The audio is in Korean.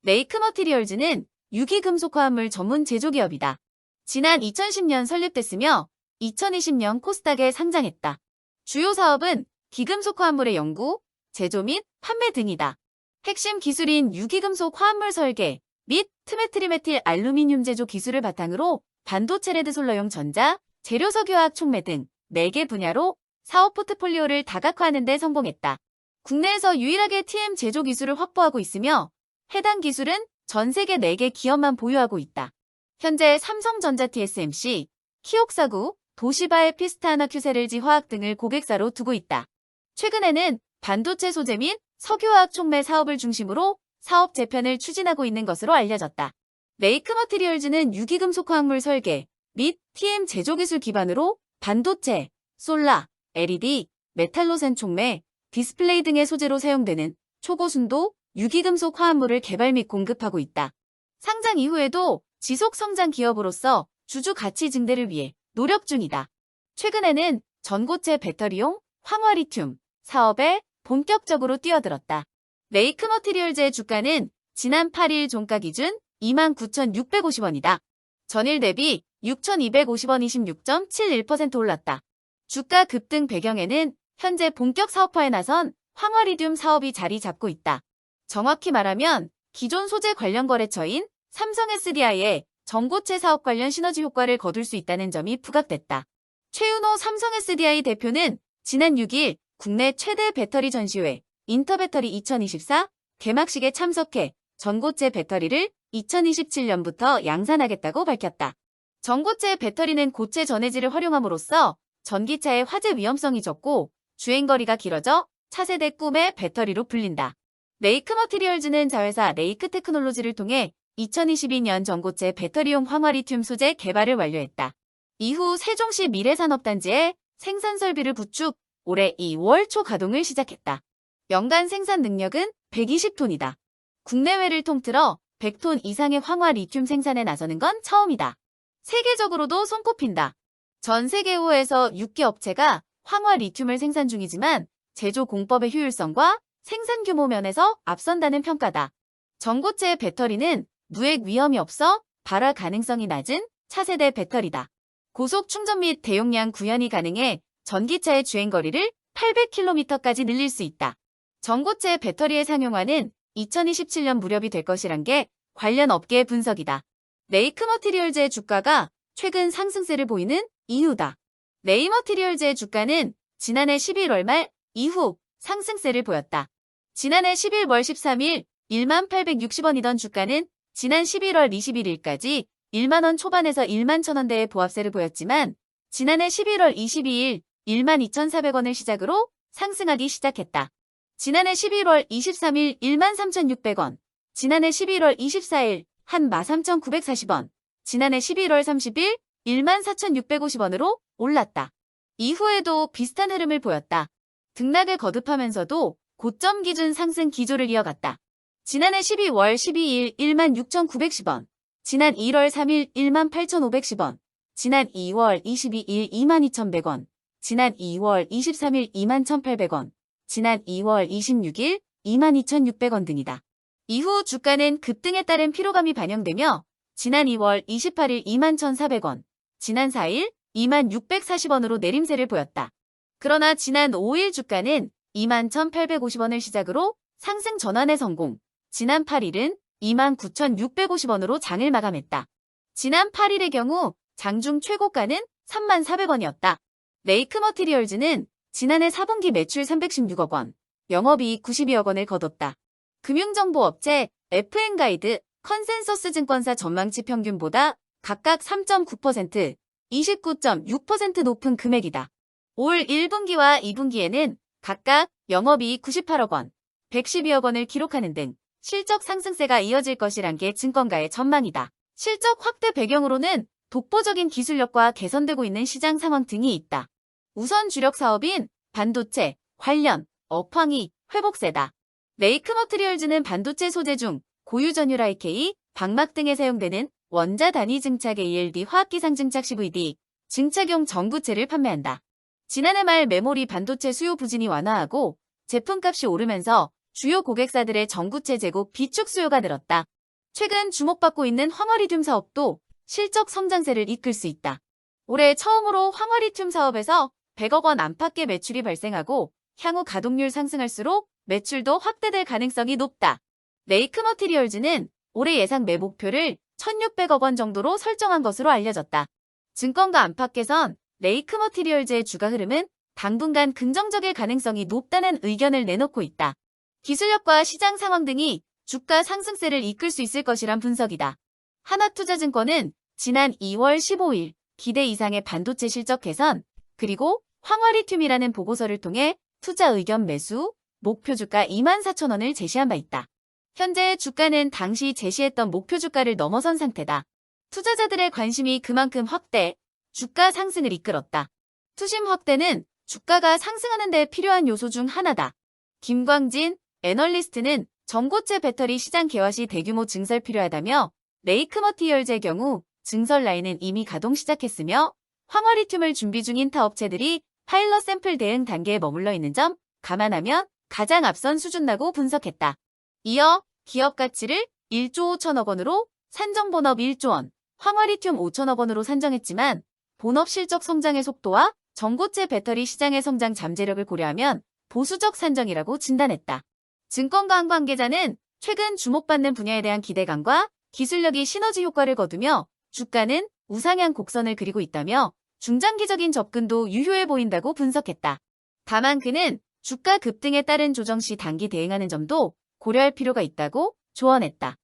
레이크 머티리얼즈는 유기금속 화합물 전문 제조기업이다. 지난 2010년 설립됐으며 2020년 코스닥에 상장했다. 주요 사업은 기금속 화합물의 연구, 제조 및 판매 등이다. 핵심 기술인 유기금속 화합물 설계 및 트메트리메틸 알루미늄 제조 기술을 바탕으로 반도체 레드솔러용 전자, 재료 석유화학 촉매 등 4개 분야로 사업 포트폴리오를 다각화하는 데 성공했다. 국내에서 유일하게 TM 제조 기술을 확보하고 있으며 해당 기술은 전 세계 4개 기업만 보유하고 있다. 현재 삼성전자 TSMC, 키옥사구, 도시바 에피스타나 큐셀LG 화학 등을 고객사로 두고 있다. 최근에는 반도체 소재 및 석유화학 촉매 사업을 중심으로 사업 재편을 추진하고 있는 것으로 알려졌다. 레이크 머티리얼즈는 유기금속 화학물 설계 및 TM 제조 기술 기반으로 반도체, 솔라, LED, 메탈로센 촉매, 디스플레이 등의 소재로 사용되는 초고순도 유기금속 화합물을 개발 및 공급하고 있다. 상장 이후에도 지속 성장 기업으로서 주주 가치 증대를 위해 노력 중이다. 최근에는 전고체 배터리용 황화리튬 사업에 본격적으로 뛰어들었다. 레이크 머티리얼즈의 주가는 지난 8일 종가 기준 29,650원이다. 전일 대비 6,250원 26.71% 올랐다. 주가 급등 배경에는 현재 본격 사업화에 나선 황화리튬 사업이 자리 잡고 있다. 정확히 말하면 기존 소재 관련 거래처인 삼성 SDI의 전고체 사업 관련 시너지 효과를 거둘 수 있다는 점이 부각됐다. 최윤호 삼성 SDI 대표는 지난 6일 국내 최대 배터리 전시회 인터배터리 2024 개막식에 참석해 전고체 배터리를 2027년부터 양산하겠다고 밝혔다. 전고체 배터리는 고체 전해질을 활용함으로써 전기차의 화재 위험성이 적고 주행거리가 길어져 차세대 꿈의 배터리로 불린다. 레이크 머티리얼즈는 자회사 레이크 테크놀로지를 통해 2022년 전고체 배터리용 황화리튬 소재 개발을 완료했다. 이후 세종시 미래산업단지에 생산 설비를 구축, 올해 2월 초 가동을 시작했다. 연간 생산 능력은 120톤이다. 국내외를 통틀어 100톤 이상의 황화리튬 생산에 나서는 건 처음이다. 세계적으로도 손꼽힌다. 전 세계호에서 6개 업체가 황화리튬을 생산 중이지만 제조 공법의 효율성과 생산 규모 면에서 앞선다는 평가다. 전고체 배터리는 무핵 위험이 없어 발화 가능성이 낮은 차세대 배터리다. 고속 충전 및 대용량 구현이 가능해 전기차의 주행거리를 800km까지 늘릴 수 있다. 전고체 배터리의 상용화는 2027년 무렵이 될 것이란 게 관련 업계의 분석이다. 레이크 머티리얼즈의 주가가 최근 상승세를 보이는 이유다. 레이 머티리얼즈의 주가는 지난해 11월 말 이후 상승세를 보였다. 지난해 11월 13일 1860원이던 주가는 지난 11월 21일까지 1만원 초반에서 1만 1,000원대의 보합세를 보였지만 지난해 11월 22일 12,400원을 시작으로 상승하기 시작했다. 지난해 11월 23일 13,600원, 지난해 11월 24일 13,940원, 지난해 11월 30일 14,650원으로 올랐다. 이후에도 비슷한 흐름을 보였다. 등락을 거듭하면서도 고점 기준 상승 기조를 이어갔다. 지난해 12월 12일 16,910원, 지난 1월 3일 18,510원, 지난 2월 22일 22,100원, 지난 2월 23일 21,800원, 지난 2월 26일 22,600원 등이다. 이후 주가는 급등에 따른 피로감이 반영되며 지난 2월 28일 21,400원, 지난 4일 26,640원으로 내림세를 보였다. 그러나 지난 5일 주가는 21,850원을 시작으로 상승 전환에 성공, 지난 8일은 29,650원으로 장을 마감했다. 지난 8일의 경우 장중 최고가는 34,000원이었다. 레이크 머티리얼즈는 지난해 4분기 매출 316억 원, 영업이익 92억 원을 거뒀다. 금융정보업체 FN가이드, 컨센서스 증권사 전망치 평균보다 각각 3.9%, 29.6% 높은 금액이다. 올 1분기와 2분기에는 각각 영업이익 98억 원, 112억 원을 기록하는 등 실적 상승세가 이어질 것이란 게 증권가의 전망이다. 실적 확대 배경으로는 독보적인 기술력과 개선되고 있는 시장 상황 등이 있다. 우선 주력 사업인 반도체, 관련, 업황이 회복세다. 레이크 머티리얼즈는 반도체 소재 중 고유 전율 IK, 방막 등에 사용되는 원자 단위 증착 ALD 화학기상 증착 CVD, 증착용 전구체를 판매한다. 지난해 말 메모리 반도체 수요 부진이 완화하고 제품값이 오르면서 주요 고객사들의 전구체 재고 비축 수요가 늘었다. 최근 주목받고 있는 황화리튬 사업도 실적 성장세를 이끌 수 있다. 올해 처음으로 황화리튬 사업에서 100억 원 안팎의 매출이 발생하고 향후 가동률 상승할수록 매출도 확대될 가능성이 높다. 레이크 머티리얼즈는 올해 예상 매 목표를 1,600억 원 정도로 설정한 것으로 알려졌다. 증권가 안팎에선 레이크 머티리얼즈의 주가 흐름은 당분간 긍정적일 가능성이 높다는 의견을 내놓고 있다. 기술력과 시장 상황 등이 주가 상승세를 이끌 수 있을 것이란 분석이다. 하나투자증권은 지난 2월 15일 기대 이상의 반도체 실적 개선, 그리고 황화리튬이라는 보고서를 통해 투자 의견 매수, 목표 주가 24,000원을 제시한 바 있다. 현재 주가는 당시 제시했던 목표 주가를 넘어선 상태다. 투자자들의 관심이 그만큼 확대, 주가 상승을 이끌었다. 투심 확대는 주가가 상승하는 데 필요한 요소 중 하나다. 김광진 애널리스트는 전고체 배터리 시장 개화 시 대규모 증설 필요하다며 레이크 머티리얼즈의 경우 증설 라인은 이미 가동 시작했으며 황화리튬을 준비 중인 타 업체들이 파일럿 샘플 대응 단계에 머물러 있는 점 감안하면 가장 앞선 수준이라고 분석했다. 이어 기업 가치를 1조 5천억 원으로 산정 본업 1조 원, 황화리튬 5천억 원으로 산정했지만 본업 실적 성장의 속도와 전고체 배터리 시장의 성장 잠재력을 고려하면 보수적 산정이라고 진단했다. 증권가 한 관계자는 최근 주목받는 분야에 대한 기대감과 기술력이 시너지 효과를 거두며 주가는 우상향 곡선을 그리고 있다며 중장기적인 접근도 유효해 보인다고 분석했다. 다만 그는 주가 급등에 따른 조정 시 단기 대응하는 점도 고려할 필요가 있다고 조언했다.